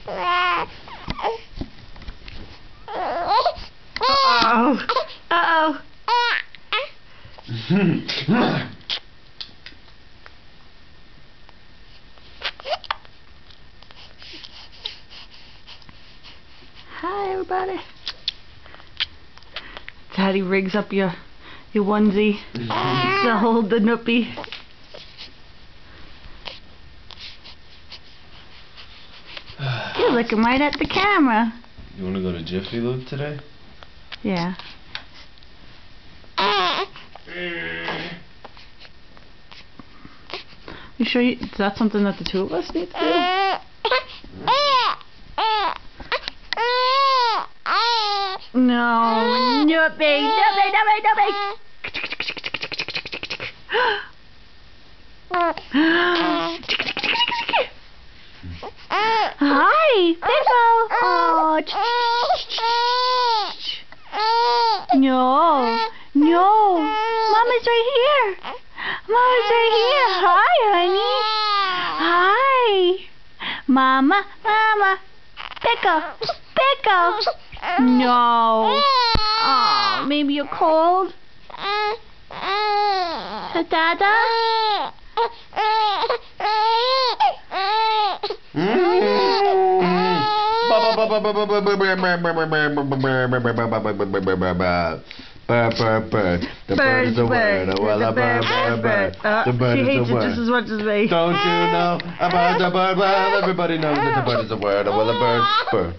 Uh-oh. Uh-oh. Hi, everybody. Daddy rigs up your onesie to hold the noopy. You're looking right at the camera. You want to go to Jiffy Lube today? Yeah. You sure is that something that the two of us need to do? No, noopy. Hi, Pickle. Oh, no, Mama's right here. Hi, honey. Hi, Mama. Pickle. No. Oh, maybe you're cold. Dada. The bird is a word. Well, a bird. The bird she is hates a it word. just as much as me. Don't you know about the bird? Well, everybody knows that the bird is a word. Well, a bird.